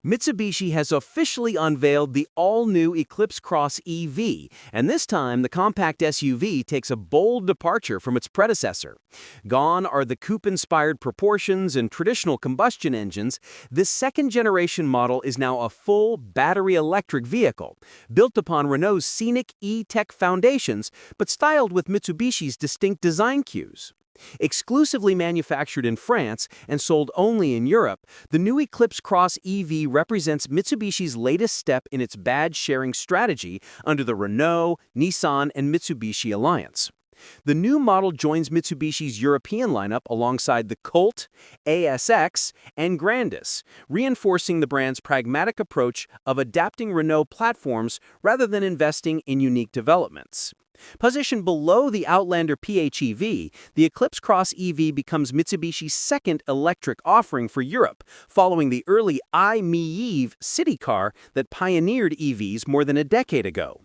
Mitsubishi has officially unveiled the all-new Eclipse Cross EV, and this time the compact SUV takes a bold departure from its predecessor. Gone are the coupe-inspired proportions and traditional combustion engines. This second-generation model is now a full battery-electric vehicle, built upon Renault's Scenic E-Tech foundations, but styled with Mitsubishi's distinct design cues. Exclusively manufactured in France and sold only in Europe, the new Eclipse Cross EV represents Mitsubishi's latest step in its badge-sharing strategy under the Renault-Nissan and Mitsubishi Alliance. The new model joins Mitsubishi's European lineup alongside the Colt, ASX, and Grandis, reinforcing the brand's pragmatic approach of adapting Renault platforms rather than investing in unique developments. Positioned below the Outlander PHEV, the Eclipse Cross EV becomes Mitsubishi's second electric offering for Europe, following the early i-MiEV city car that pioneered EVs more than a decade ago.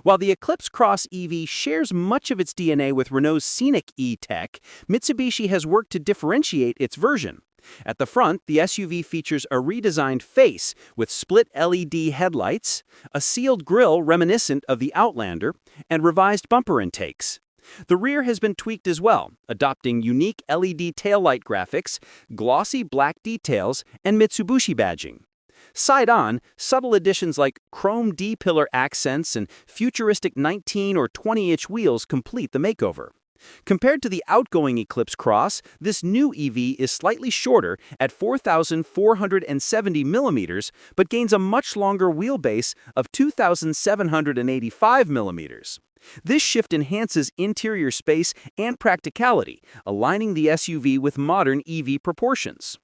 While the Eclipse Cross EV shares much of its DNA with Renault's Scenic E-Tech, Mitsubishi has worked to differentiate its version. At the front, the SUV features a redesigned face with split LED headlights, a sealed grille reminiscent of the Outlander, and revised bumper intakes. The rear has been tweaked as well, adopting unique LED taillight graphics, glossy black details, and Mitsubishi badging. Side-on, subtle additions like chrome D-pillar accents and futuristic 19 or 20-inch wheels complete the makeover. Compared to the outgoing Eclipse Cross, this new EV is slightly shorter at 4,470 millimeters, but gains a much longer wheelbase of 2,785 millimeters. This shift enhances interior space and practicality, aligning the SUV with modern EV proportions.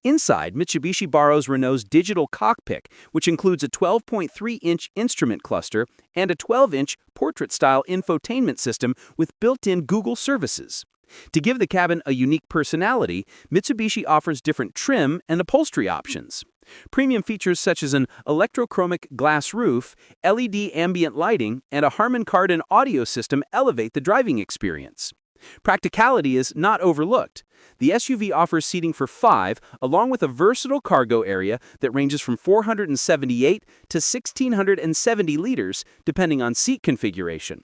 Inside, Mitsubishi borrows Renault's digital cockpit, which includes a 12.3-inch instrument cluster and a 12-inch portrait-style infotainment system with built-in Google services. To give the cabin a unique personality, Mitsubishi offers different trim and upholstery options. Premium features such as an electrochromic glass roof, LED ambient lighting, and a Harman Kardon audio system elevate the driving experience. Practicality is not overlooked. The SUV offers seating for 5, along with a versatile cargo area that ranges from 478 to 1,670 liters, depending on seat configuration.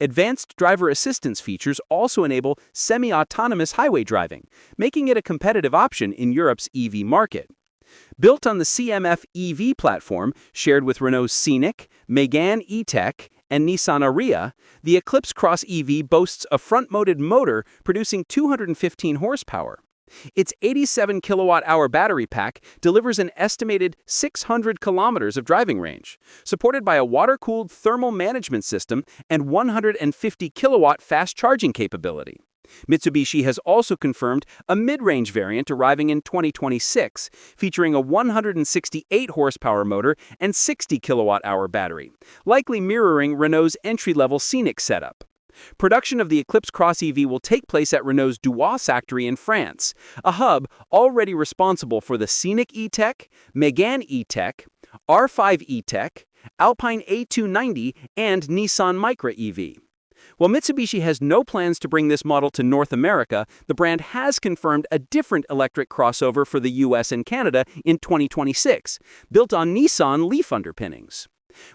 Advanced driver assistance features also enable semi-autonomous highway driving, making it a competitive option in Europe's EV market. Built on the CMF EV platform shared with Renault's Scenic, Megane E-Tech, and Nissan Ariya, the Eclipse Cross EV boasts a front-mounted motor producing 215 horsepower. Its 87 kilowatt-hour battery pack delivers an estimated 600 kilometers of driving range, supported by a water-cooled thermal management system and 150 kilowatt fast charging capability. Mitsubishi has also confirmed a mid-range variant arriving in 2026, featuring a 168 horsepower motor and 60 kilowatt-hour battery, likely mirroring Renault's entry-level Scenic setup. Production of the Eclipse Cross EV will take place at Renault's Douai factory in France, a hub already responsible for the Scenic E-Tech, Megane E-Tech, R5 E-Tech, Alpine A290, and Nissan Micra EV. While Mitsubishi has no plans to bring this model to North America, the brand has confirmed a different electric crossover for the US and Canada in 2026, built on Nissan Leaf underpinnings.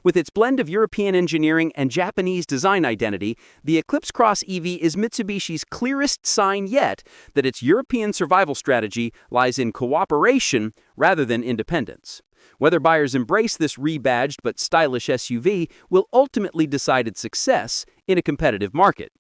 With its blend of European engineering and Japanese design identity, the Eclipse Cross EV is Mitsubishi's clearest sign yet that its European survival strategy lies in cooperation rather than independence. Whether buyers embrace this rebadged but stylish SUV will ultimately decide its success in a competitive market.